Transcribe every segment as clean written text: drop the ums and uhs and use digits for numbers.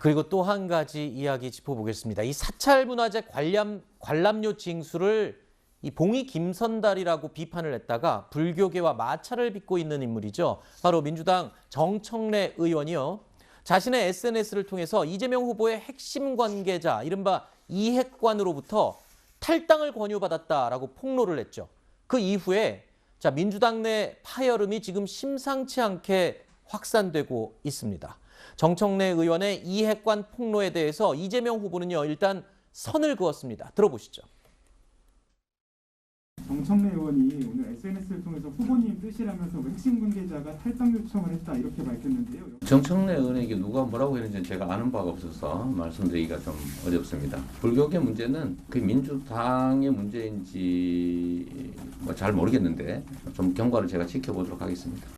그리고 또 한 가지 이야기 짚어보겠습니다. 이 사찰문화재 관람료 징수를 이 봉이 김선달이라고 비판을 했다가 불교계와 마찰을 빚고 있는 인물이죠. 바로 민주당 정청래 의원이요. 자신의 SNS를 통해서 이재명 후보의 핵심 관계자, 이른바 이핵관으로부터 탈당을 권유받았다라고 폭로를 했죠. 그 이후에 민주당 내 파열음이 지금 심상치 않게 확산되고 있습니다. 정청래 의원의 이핵관 폭로에 대해서 이재명 후보는요, 일단 선을 그었습니다. 들어보시죠. 정청래 의원이 오늘 SNS를 통해서 후보님 뜻이라면서 핵심 관계자가 탈당 요청을 했다 이렇게 밝혔는데요. 정청래 의원에게 누가 뭐라고 했는지 제가 아는 바가 없어서 말씀드리기가 좀 어렵습니다. 불교계 문제는 그 민주당의 문제인지 잘 모르겠는데 좀 경과를 제가 지켜보도록 하겠습니다.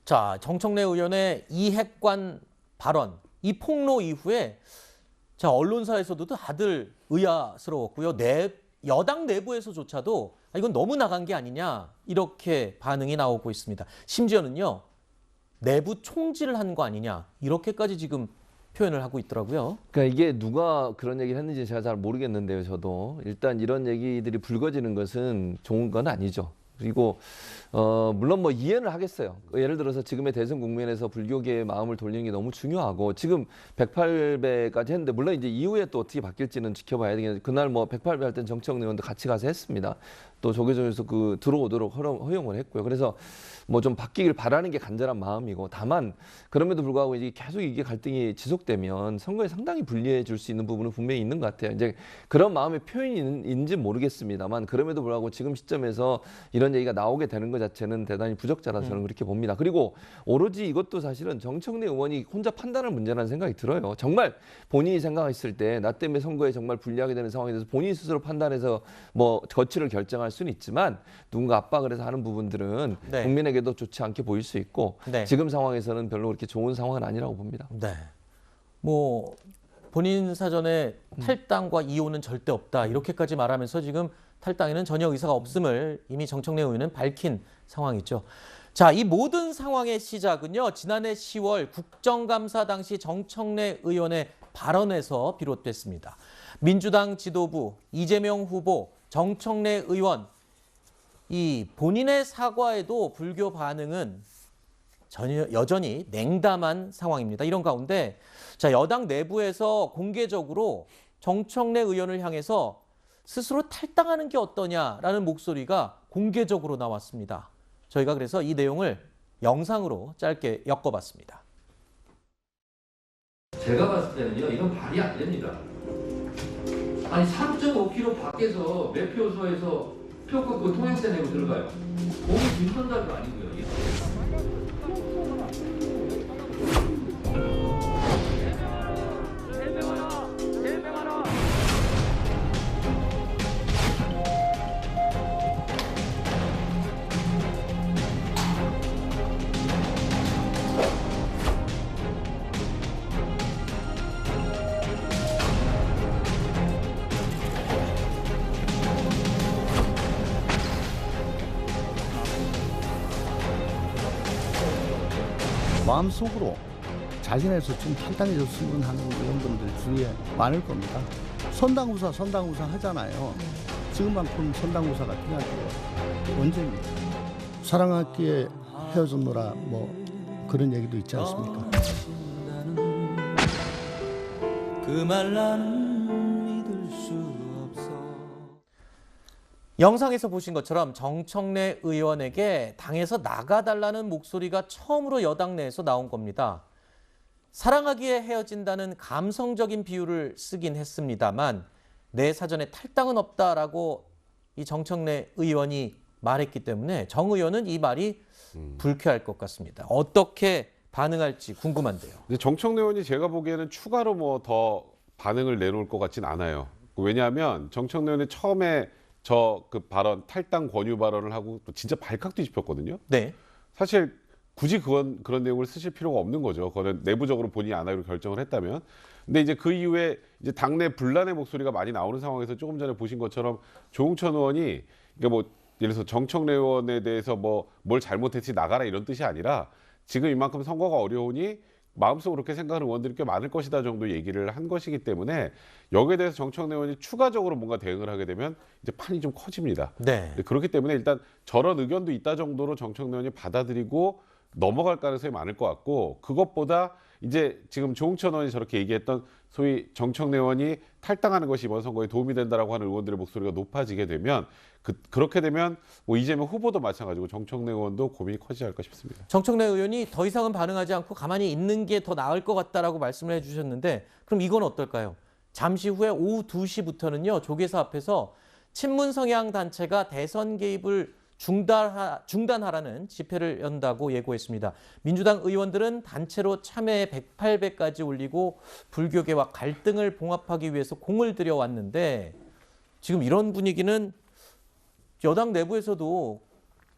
자, 정청래 의원의 이핵관 발언, 이 폭로 이후에 언론사에서도 다들 의아스러웠고요. 여당 내부에서조차도 이건 너무 나간 게 아니냐 이렇게 반응이 나오고 있습니다. 심지어는요, 내부 총질을 한 거 아니냐 이렇게까지 지금 표현을 하고 있더라고요. 그러니까 이게 누가 그런 얘기를 했는지 제가 잘 모르겠는데요. 저도 일단 이런 얘기들이 불거지는 것은 좋은 건 아니죠. 그리고 물론 뭐 이해는 하겠어요. 예를 들어서 지금의 대선 국면에서 불교계의 마음을 돌리는 게 너무 중요하고 지금 108배까지 했는데 물론 이제 이후에 또 어떻게 바뀔지는 지켜봐야 되겠는데 그날 뭐 108배 할 땐 정청래 의원도 같이 가서 했습니다. 또 조계종에서 들어오도록 허용을 했고요. 그래서 뭐 좀 바뀌길 바라는 게 간절한 마음이고 다만 그럼에도 불구하고 이제 계속 이게 갈등이 지속되면 선거에 상당히 불리해질 수 있는 부분은 분명히 있는 것 같아요. 이제 그런 마음의 표현인지 모르겠습니다만 그럼에도 불구하고 지금 시점에서 이런 얘기가 나오게 되는 것 자체는 대단히 부적절하다 저는 그렇게 봅니다. 그리고 오로지 이것도 사실은 정청래 의원이 혼자 판단할 문제라는 생각이 들어요. 정말 본인이 생각했을 때 나 때문에 선거에 정말 불리하게 되는 상황에 대해서 본인 스스로 판단해서 뭐 거취를 결정할 수는 있지만 누군가 압박을 해서 하는 부분들은 네. 국민에게도 좋지 않게 보일 수 있고 네. 지금 상황에서는 별로 그렇게 좋은 상황은 아니라고 봅니다. 네. 뭐 본인 사전에 탈당과 이혼은 절대 없다 이렇게까지 말하면서 지금 탈당에는 전혀 의사가 없음을 이미 정청래 의원은 밝힌 상황이죠. 자, 이 모든 상황의 시작은요, 지난해 10월 국정감사 당시 정청래 의원의 발언에서 비롯됐습니다. 민주당 지도부, 이재명 후보, 정청래 의원, 이 본인의 사과에도 불교 반응은 여전히 냉담한 상황입니다. 이런 가운데 여당 내부에서 공개적으로 정청래 의원을 향해서 스스로 탈당하는 게 어떠냐라는 목소리가 공개적으로 나왔습니다. 저희가 그래서 이 내용을 영상으로 짧게 엮어봤습니다. 제가 봤을 때는요, 이건 말이 안 됩니다. 아니 3.5km 밖에서 매표소에서 표 끊고 통행세 내고 들어가요. 공이 김선달도 아니고요. 마음속으로 자신에서 좀 탈당해줬으면 하는 의원분들 주위에 많을 겁니다. 선당우사 하잖아요. 지금만큼 선당우사가 필요할 때가 언제입니까? 사랑하기에 헤어졌노라 뭐 그런 얘기도 있지 않습니까? 그 말 나는 믿을 수 없어. 영상에서 보신 것처럼 정청래 의원에게 당에서 나가달라는 목소리가 처음으로 여당 내에서 나온 겁니다. 사랑하기에 헤어진다는 감성적인 비유를 쓰긴 했습니다만 내 사전에 탈당은 없다라고 이 정청래 의원이 말했기 때문에 정 의원은 이 말이 불쾌할 것 같습니다. 어떻게 반응할지 궁금한데요. 근데 정청래 의원이 제가 보기에는 추가로 뭐 더 반응을 내놓을 것 같진 않아요. 왜냐하면 정청래 의원이 처음에 그 발언, 탈당 권유 발언을 하고 또 진짜 발칵 뒤집혔거든요. 네. 사실 굳이 그런 내용을 쓰실 필요가 없는 거죠. 그거는 내부적으로 본인이 안 하기로 결정을 했다면. 근데 이제 그 이후에 이제 당내 분란의 목소리가 많이 나오는 상황에서 조금 전에 보신 것처럼 조응천 의원이 그러니까 뭐 예를 들어서 정청래 의원에 대해서 뭐 뭘 잘못했지 나가라 이런 뜻이 아니라 지금 이만큼 선거가 어려우니 마음속으로 그렇게 생각하는 의원들이 꽤 많을 것이다 정도 얘기를 한 것이기 때문에 여기에 대해서 정청래 의원이 추가적으로 뭔가 대응을 하게 되면 이제 판이 좀 커집니다. 네. 그렇기 때문에 일단 저런 의견도 있다 정도로 정청래 의원이 받아들이고 넘어갈 가능성이 많을 것 같고, 그것보다 이제 지금 조응천 의원이 저렇게 얘기했던 소위 정청래 의원이 탈당하는 것이 이번 선거에 도움이 된다라고 하는 의원들의 목소리가 높아지게 되면 그렇게 되면 뭐 이재명 후보도 마찬가지고 정청래 의원도 고민이 커지지 않을까 싶습니다. 정청래 의원이 더 이상은 반응하지 않고 가만히 있는 게 더 나을 것 같다라고 말씀을 해주셨는데, 그럼 이건 어떨까요? 잠시 후에 오후 2시부터는요, 조계사 앞에서 친문 성향 단체가 대선 개입을 중단하라는 집회를 연다고 예고했습니다. 민주당 의원들은 단체로 참여에 108배까지 올리고 불교계와 갈등을 봉합하기 위해서 공을 들여왔는데, 지금 이런 분위기는 여당 내부에서도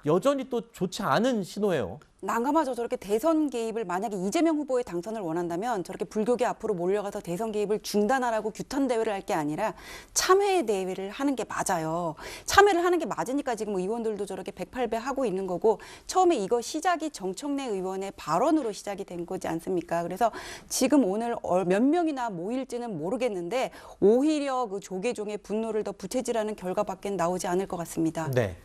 여전히 또 좋지 않은 신호예요. 난감하죠. 저렇게 대선 개입을, 만약에 이재명 후보의 당선을 원한다면 저렇게 불교계 앞으로 몰려가서 대선 개입을 중단하라고 규탄 대회를 할 게 아니라 참회 대회를 하는 게 맞아요. 참회를 하는 게 맞으니까 지금 의원들도 저렇게 108배 하고 있는 거고, 처음에 이거 시작이 정청래 의원의 발언으로 시작이 된 거지 않습니까? 그래서 지금 오늘 몇 명이나 모일지는 모르겠는데 오히려 그 조계종의 분노를 더 부채질하는 결과밖에 나오지 않을 것 같습니다. 네.